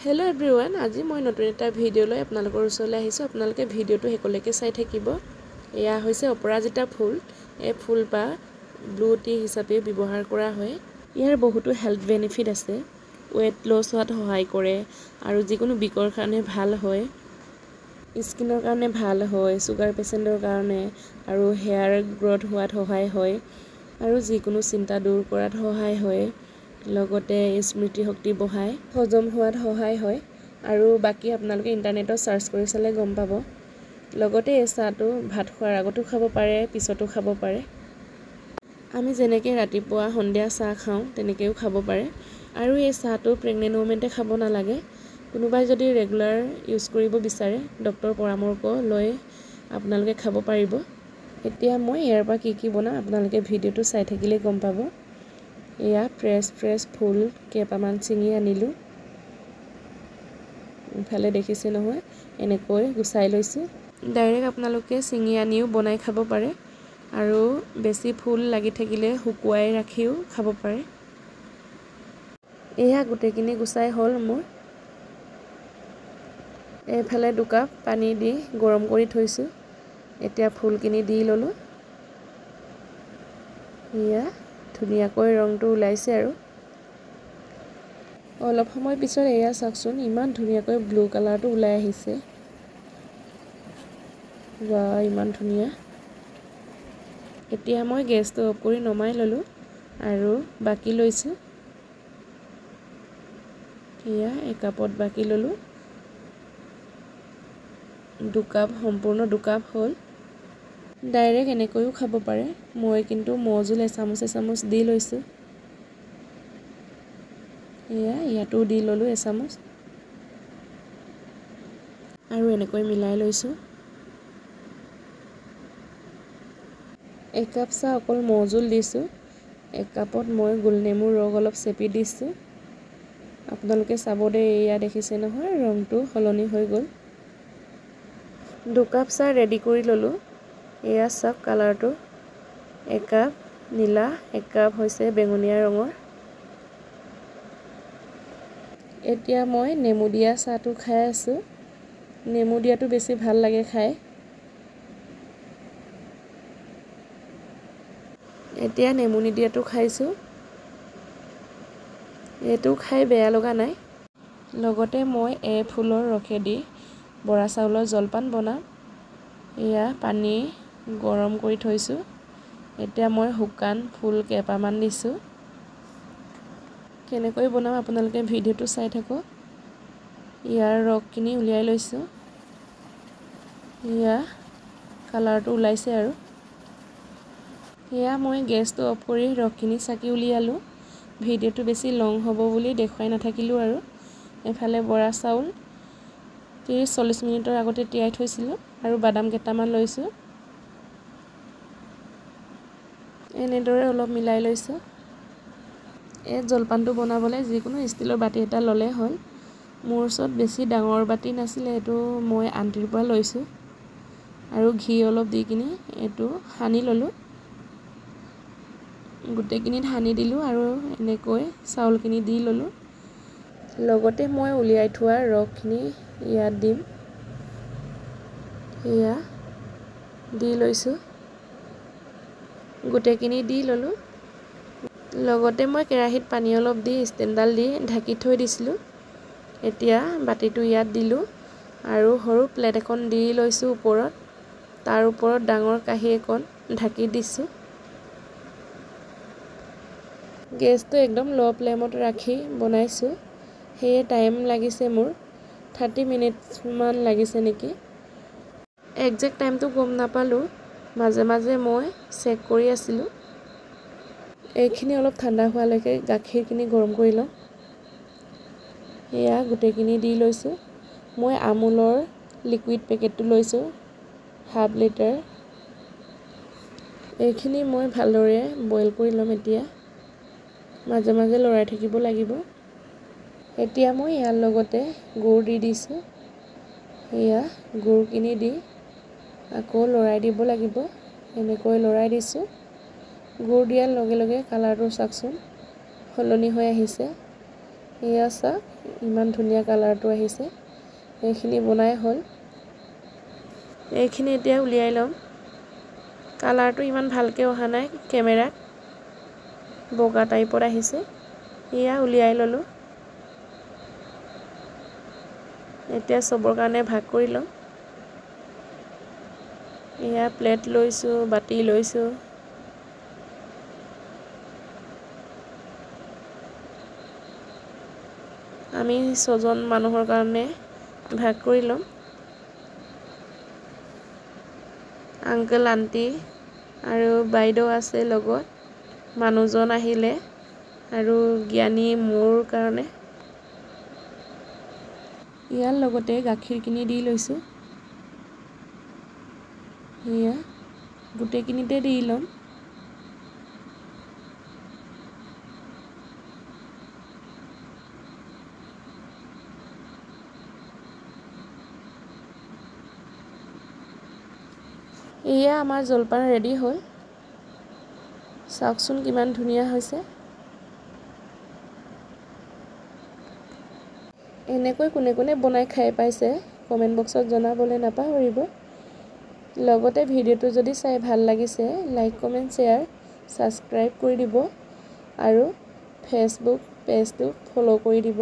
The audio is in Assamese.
हेलो एवरीवन, आज मैं नतुन एटा भिडिओ लै आपनालोकर ओसरले आहिছো। आपनालोके भिडिओটো हेकलेके चाइ থাকিব। एया होइसे अपराजिता फुल। ए फुल पा ब्लू टी हिसापे व्यवहार करा হয়। ইয়াৰ বহুতো হেলথ বেনিফিট আছে। ওয়েট লস হোৱাত সহায় কৰে আৰু যিকোনো বিকৰ কাৰণে ভাল হয়। স্কিনৰ কাৰণে ভাল হয়, সুগাৰ পেচেণ্টৰ কাৰণে আৰু হেয়াৰ গ্ৰোথ হোৱাত সহায় হয় আৰু যিকোনো চিন্তা দূৰ কৰাত সহায় হয়। লগতে স্মৃতি শক্তি বঢ়ায়, হজম হোৱাত সহায় হয় আৰু বাকি আপোনালোকে ইন্টাৰনেটত সাৰ্চ কৰি চালে গম পাব। লগতে এই চাহটো ভাত খোৱাৰ আগতো খাব পাৰে, পিছতো খাব পাৰে। আমি যেনেকৈ ৰাতিপুৱা সন্ধিয়া চাহ খাওঁ তেনেকৈও খাব পাৰে আৰু এই চাহটো প্ৰেগনেন্ট ওমেনতে খাব নালাগে। কোনোবাই যদি ৰেগুলাৰ ইউজ কৰিব বিচাৰে ডক্টৰৰ পৰামৰ্শ লৈ আপোনালোকে খাব পাৰিব। এতিয়া মই ইয়াৰ পৰা কি বনাম আপোনালোকে ভিডিঅ'টো চাই থাকিলে গম পাব। এয়া ফ্ৰেছ ফুল কেইটামান চিঙি আনিলোঁ। ইফালে দেখিছে নহয়, এনেকৈ গুচাই লৈছোঁ। ডাইৰেক্ট আপোনালোকে চিঙি আনিও বনাই খাব পাৰে আৰু বেছি ফুল লাগি থাকিলে শুকুৱাই ৰাখিও খাব পাৰে। এয়া গোটেইখিনি গুচাই হ'ল মোৰ। এইফালে 2 কাপ পানী দি গৰম কৰি থৈছোঁ। এতিয়া ফুলখিনি দি ল'লোঁ। এয়া ধুনীয়াকৈ ৰংটো ওলাইছে আৰু অলপ সময় পিছত এয়া চাওকচোন, ইমান ধুনীয়াকৈ ব্লু কালাৰটো ওলাই আহিছে। বাহ, ইমান ধুনীয়া। এতিয়া মই গেছটো অফ কৰি নমাই ল'লোঁ আৰু বাকি লৈছোঁ। এয়া একাপত বাকি ল'লোঁ। 2 কাপ সম্পূৰ্ণ 2 কাপ হ'ল। ডাইৰেক্ট এনেকৈও খাব পাৰে। মই কিন্তু মৌজোল এচামুচ দি লৈছোঁ। এয়া ইয়াতো দি ল'লোঁ এচামুচ আৰু এনেকৈ মিলাই লৈছোঁ। 1 কাপ চাহ অকল মৌজোল দিছোঁ। 1 কাপত মই গোলনেমুৰ ৰস অলপ চেপি দিছোঁ। আপোনালোকে চাব দেই, এয়া দেখিছে নহয় ৰংটো সলনি হৈ গ'ল। 2 কাপ চাহ ৰেডি কৰি ল'লোঁ। এয়া চাওক কালাৰটো, 1 কাপ নীলা, 1 কাপ হৈছে বেঙুনীয়া ৰঙৰ। এতিয়া মই নেমু দিয়া চাহটো খাই আছোঁ। নেমু দিয়াটো বেছি ভাল লাগে খাই। এতিয়া নেমু নিদিয়াটো খাইছোঁ। এইটো খাই বেয়া লগা নাই। লগতে মই এই ফুলৰ ৰসেদি বৰা চাউলৰ জলপান বনাম। এয়া পানী গৰম কৰি থৈছোঁ। এতিয়া মই শুকান ফুল কেইটামান দিছোঁ। কেনেকৈ বনাম আপোনালোকে ভিডিঅ'টো চাই থাকক। ইয়াৰ ৰসখিনি উলিয়াই লৈছোঁ। এয়া কালাৰটো ওলাইছে আৰু এয়া মই গেছটো অফ কৰি ৰসখিনি চাকি উলিয়ালোঁ। ভিডিঅ'টো বেছি লং হ'ব বুলি দেখুৱাই নাথাকিলোঁ আৰু এফালে বৰা চাউল 30-40 মিনিটৰ আগতে তিয়াই থৈছিলোঁ আৰু বাদাম কেইটামান লৈছোঁ। এনেদৰে অলপ মিলাই লৈছোঁ। এই জলপানটো বনাবলৈ যিকোনো ষ্টিলৰ বাটি এটা ল'লে হ'ল। মোৰ ওচৰত বেছি ডাঙৰ বাটি নাছিলে, এইটো মই আণ্টিৰ পৰা লৈছোঁ আৰু ঘি অলপ দি কিনি এইটো সানি ল'লোঁ। গোটেইখিনিত সানি দিলোঁ আৰু এনেকৈ চাউলখিনি দি ল'লোঁ। লগতে মই উলিয়াই থোৱা ৰসখিনি ইয়াত দিম। এয়া দি লৈছোঁ। গোটেইখিনি দি ল'লোঁ। লগতে মই কেৰাহীত পানী অলপ দি ষ্টেণ্ডডাল দি ঢাকি থৈ দিছিলোঁ। এতিয়া বাটিটো ইয়াত দিলোঁ আৰু সৰু প্লেট এখন দি লৈছোঁ ওপৰত। তাৰ ওপৰত ডাঙৰ কাঁহী এখন ঢাকি দিছোঁ। গেছটো একদম ল' ফ্লেমত ৰাখি বনাইছোঁ। সেয়ে টাইম লাগিছে মোৰ 30 মিনিটমান লাগিছে নেকি। একজেক্ট টাইমটো গম নাপালোঁ। মাজে মাজে মই চেক কৰি আছিলোঁ। এইখিনি অলপ ঠাণ্ডা হোৱালৈকে গাখীৰখিনি গৰম কৰি লওঁ। এয়া গোটেইখিনি দি লৈছোঁ। মই আমুলৰ লিকুইড পেকেটটো লৈছোঁ, ½ লিটাৰ। এইখিনি মই ভালদৰে বইল কৰি ল'ম এতিয়া। মাজে মাজে লৰাই থাকিব লাগিব। এতিয়া মই ইয়াৰ লগতে গুড় দি দিছোঁ। এয়া গুড়খিনি দি আকৌ লৰাই দিব লাগিব। এনেকৈ লৰাই দিছোঁ। গুড় দিয়াৰ লগে লগে কালাৰটো চাওকচোন সলনি হৈ আহিছে। এয়া চাওক, ইমান ধুনীয়া কালাৰটো আহিছে এইখিনি বনাই হ'ল এইখিনি এতিয়া উলিয়াই লম কালাৰটো ইমান ভালকে অহা নাই কেমেৰাত বগা টাইপৰ আহিছে এয়া উলিয়াই ললো এতিয়া সবৰ কাৰণে ভাগ কৰি লম এয়া প্লেট লৈছো বাটি লৈছো আমি 6 জন মানুহৰ কাৰণে ভাগ কৰি লম আঙ্কেল আন্টি আৰু বাইদেউ আছে লগত মানুহজন আহিলে আৰু জ্ঞানী মোৰ কাৰণে ইয়াৰ লগতে গাখীৰ কিনি দি লৈছো ইয়া গুটেকিনিতে দি লম এয়া আমাৰ জলপান ৰেডি হ'ল চাওকচোন কিমান ধুনীয়া হৈছে এনেকৈ কোনে কোনে বনাই খাই পাইছে কমেন্ট বক্সত জনাবলৈ নাপাহৰিব লগতে ভিডিওটো যদি চাই ভাল লাগিছে লাইক কমেন্ট শেয়াৰ সাবস্ক্ৰাইব কৰি দিব আৰু ফেসবুক পেজটো ফলো কৰি দিব